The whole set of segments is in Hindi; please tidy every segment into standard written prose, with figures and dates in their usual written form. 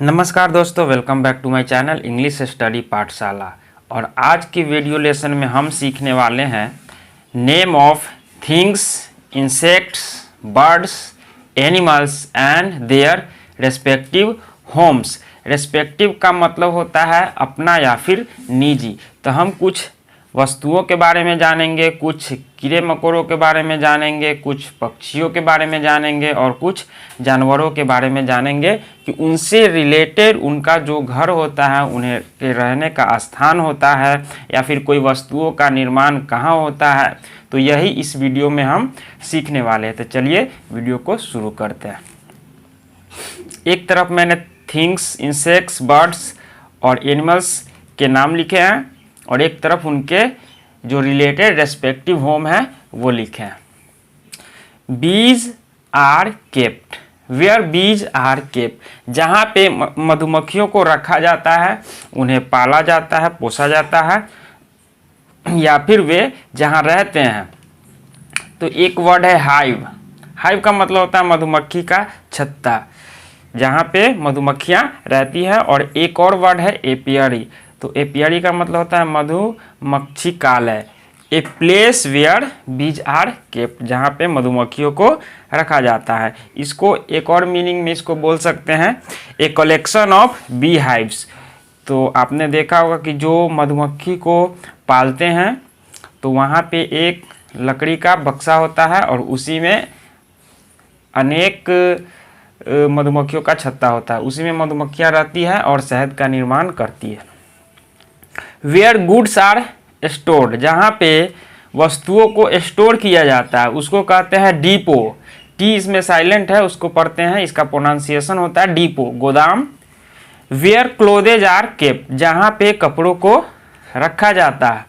नमस्कार दोस्तों, welcome back to my channel English study Pathshala. और आज की वीडियो लेसन में हम सीखने वाले हैं name of things, insects, birds, animals and their respective homes. Respective का मतलब होता है अपना या फिर निजी। तो हम कुछ वस्तुओं के बारे में जानेंगे, कुछ कीड़े मकोड़ों के बारे में जानेंगे, कुछ पक्षियों के बारे में जानेंगे और कुछ जानवरों के बारे में जानेंगे कि उनसे रिलेटेड उनका जो घर होता है, उन्हें के रहने का स्थान होता है या फिर कोई वस्तुओं का निर्माण कहाँ होता है। तो यही इस वीडियो में हम सीखने वाले हैं। तो चलिए वीडियो को शुरू करते हैं। एक तरफ मैंने थिंग्स, इंसेक्ट्स, बर्ड्स और एनिमल्स के नाम लिखे हैं और एक तरफ उनके जो रिलेटेड रेस्पेक्टिव होम है वो लिखे हैं। Bees are kept where bees are kept, जहाँ पे मधुमक्खियों को रखा जाता है, उन्हें पाला जाता है, पोसा जाता है या फिर वे जहाँ रहते हैं। तो एक वर्ड है हाइव। हाइव का मतलब होता है मधुमक्खी का छत्ता, जहाँ पे मधुमक्खियाँ रहती हैं। और एक और वर्ड है एपियरी। तो एपियरी का मतलब होता है मधुमक्षिकालय। A place where bees are kept, जहाँ पे मधुमक्खियों को रखा जाता है। इसको एक और मीनिंग में इसको बोल सकते हैं a collection of bee hives. तो आपने देखा होगा कि जो मधुमक्खी को पालते हैं तो वहाँ पे एक लकड़ी का बक्सा होता है और उसी में अनेक मधुमक्खियों का छत्ता होता है। उसी में मधुमक्खियाँ रहती है और शहद का निर्माण करती है। वेयर गुड्स आर स्टोर्ड, जहाँ पे वस्तुओं को स्टोर किया जाता है उसको कहते हैं डिपो। टी इसमें साइलेंट है, उसको पढ़ते हैं, इसका प्रोनाउंसिएशन होता है डिपो, गोदाम। वेयर क्लोदेज आर केप्ट, जहाँ पे कपड़ों को रखा जाता है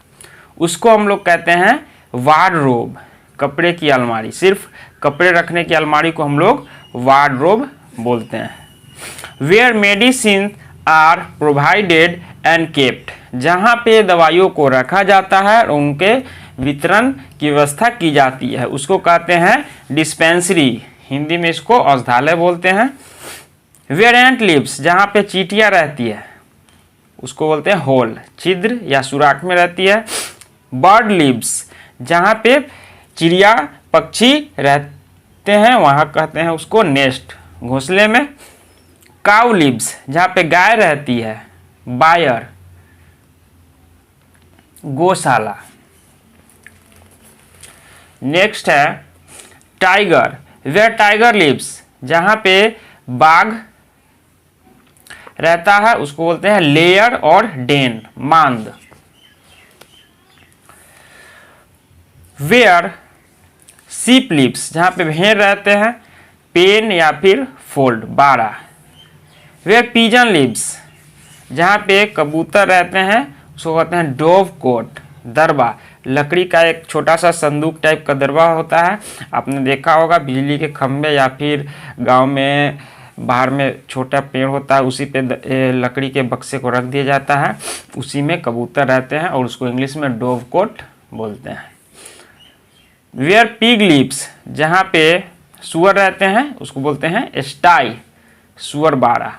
उसको हम लोग कहते हैं वार्डरोब, कपड़े की अलमारी। सिर्फ कपड़े रखने की अलमारी को हम लोग वार्डरोब बोलते हैं। Where medicine are provided and kept, जहाँ पे दवाइयों को रखा जाता है और उनके वितरण की व्यवस्था की जाती है उसको कहते हैं डिस्पेंसरी, हिंदी में इसको औषधालय बोलते हैं। वेयर एंट लिव्स, जहाँ पे चींटियाँ रहती है उसको बोलते हैं होल, छिद्र या सुराख में रहती है। बर्ड लिव्स, जहाँ पे चिड़िया पक्षी रहते हैं वहाँ कहते हैं उसको नेस्ट, घोंसले में। काउ लिव्स, जहाँ पे गाय रहती है, बायर, गौशाला। नेक्स्ट है टाइगर। वेयर टाइगर लिव्स, जहाँ पे बाघ रहता है उसको बोलते हैं लेयर और डेन, मांद। वेयर शीप लिव्स, जहाँ पे भेड़ रहते हैं, पेन या फिर फोल्ड, बाड़ा। वेयर पिजन लिव्स, जहाँ पे कबूतर रहते हैं उसको कहते हैं डोव कोट, दरबा, लकड़ी का एक छोटा सा संदूक टाइप का दरबा होता है। आपने देखा होगा बिजली के खंभे या फिर गांव में बाहर में छोटा पेड़ होता है, उसी पे लकड़ी के बक्से को रख दिया जाता है, उसी में कबूतर रहते हैं और उसको इंग्लिश में डोव कोट बोलते हैं। वेयर पिग लिव्स, जहाँ पे सुअर रहते हैं उसको बोलते हैं स्टाई, सुअर बाड़ा।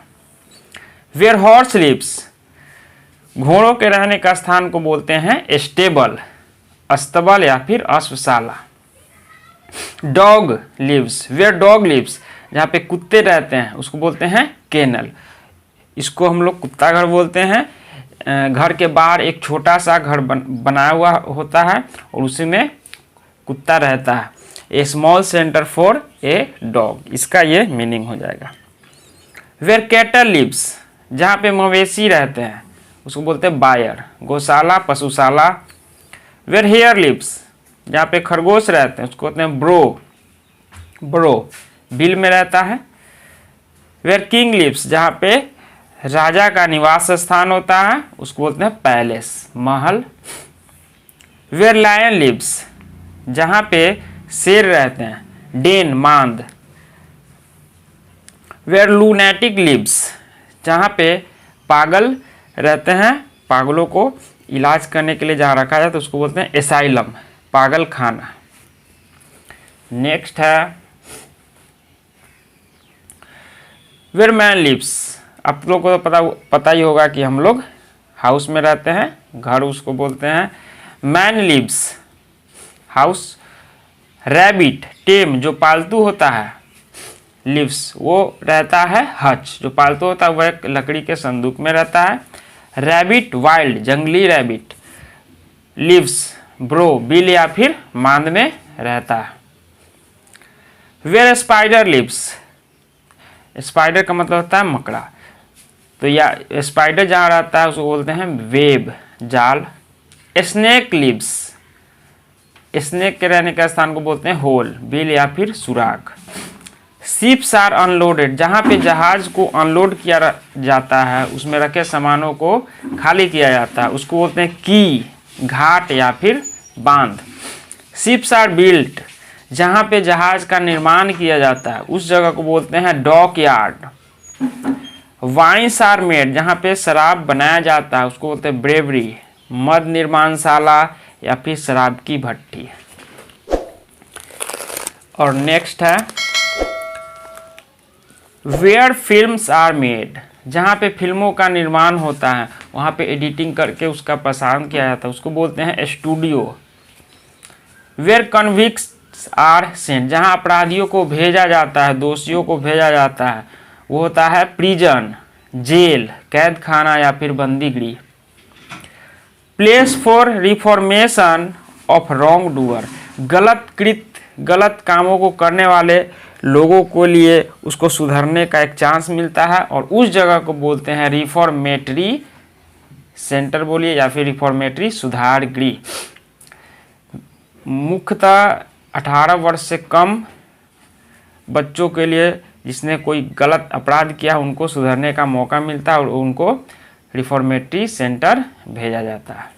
वेयर हॉर्स लिव्स, घोड़ों के रहने का स्थान को बोलते हैं स्टेबल, अस्तबल या फिर अश्वशाला। Dog lives, where dog lives, जहाँ पे कुत्ते रहते हैं उसको बोलते हैं केनल, इसको हम लोग कुत्ता घर बोलते हैं। घर के बाहर एक छोटा सा घर बनाया हुआ होता है और उसी में कुत्ता रहता है। A small centre for a dog, इसका ये मीनिंग हो जाएगा। वेयर कैटल लिव्स, जहाँ पे मवेशी रहते हैं उसको बोलते हैं बायर, गौशाला, पशुशाला। वेयर हेयर लिव्स, जहाँ पे खरगोश रहते हैं उसको बोलते हैं ब्रो, बिल में रहता है। वेयर किंग लिव्स, जहाँ पे राजा का निवास स्थान होता है उसको बोलते हैं palace, Mahal. Where lion lives, जहाँ पे शेर रहते हैं, डेन, मांद। वेयर लूनेटिक लिव्स, जहाँ पे पागल रहते हैं, पागलों को इलाज करने के लिए जहाँ रखा जाए तो उसको बोलते हैं एसाइलम, पागल खाना। नेक्स्ट है वेयर मैन लिव्स, आप लोग को तो पता ही होगा कि हम लोग हाउस में रहते हैं, घर उसको बोलते हैं। Man lives house. Rabbit tame जो पालतू होता है, लिव्स वो रहता है हच, जो पालतू होता है वह एक लकड़ी के संदूक में रहता है। रैबिट वाइल्ड जंगली रैबिट लिव्स ब्रो बिल या फिर मांद में रहता है। वेयर स्पाइडर लिव्स, स्पाइडर का मतलब होता है मकड़ा, तो या स्पाइडर जहाँ रहता है उसको बोलते हैं वेब जाल। स्नेक लिव्स, स्नेक के रहने का स्थान को बोलते हैं होल बिल या फिर सुराग। शिप्स आर अनलोडेड, जहाँ पे जहाज को अनलोड किया जाता है, उसमें रखे सामानों को खाली किया जाता है, उसको बोलते हैं की घाट या फिर बांध। शिप्स आर बिल्ट, जहाँ पे जहाज का निर्माण किया जाता है उस जगह को बोलते हैं dockyard. Wines are made, जहाँ पे शराब बनाया जाता है उसको बोलते हैं ब्रेवरी, मद निर्माणशाला या फिर शराब की भट्टी। और नेक्स्ट है वेयर फिल्म्स आर मेड, जहाँ पे फिल्मों का निर्माण होता है वहाँ पे एडिटिंग करके उसका प्रसारण किया जाता है उसको बोलते हैं studio. Where convicts are sent, जहाँ अपराधियों को भेजा जाता है, दोषियों को भेजा जाता है, वो होता है प्रिजन जेल कैद खाना या फिर बंदी गृह। Place for reformation of wrong doer, गलत कामों को करने वाले लोगों को लिए उसको सुधरने का एक चांस मिलता है और उस जगह को बोलते हैं रिफॉर्मेटरी सेंटर बोलिए या फिर रिफॉर्मेटरी सुधार गृह। मुख्यतः 18 वर्ष से कम बच्चों के लिए जिसने कोई गलत अपराध किया उनको सुधरने का मौका मिलता है और उनको रिफॉर्मेटरी सेंटर भेजा जाता है।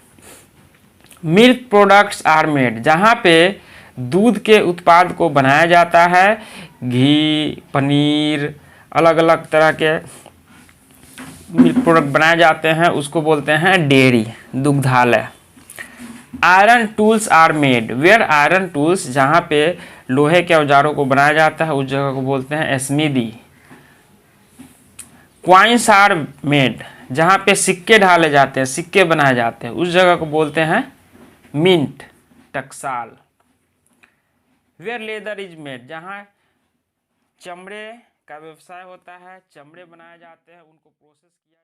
मिल्क प्रोडक्ट्स आर मेड, जहाँ पे दूध के उत्पाद को बनाया जाता है, घी पनीर अलग अलग तरह के मिल्क प्रोडक्ट बनाए जाते हैं उसको बोलते हैं डेयरी दुग्धालय। Iron tools are made, where iron tools, जहाँ पे लोहे के औजारों को बनाया जाता है उस जगह को बोलते हैं स्मिदी। क्वाइंस आर मेड, जहाँ पे सिक्के ढाले जाते हैं, सिक्के बनाए जाते हैं उस जगह को बोलते हैं मिंट टकसाल। वेयर लेदर इज मेड, जहाँ चमड़े का व्यवसाय होता है, चमड़े बनाए जाते हैं उनको प्रोसेस किया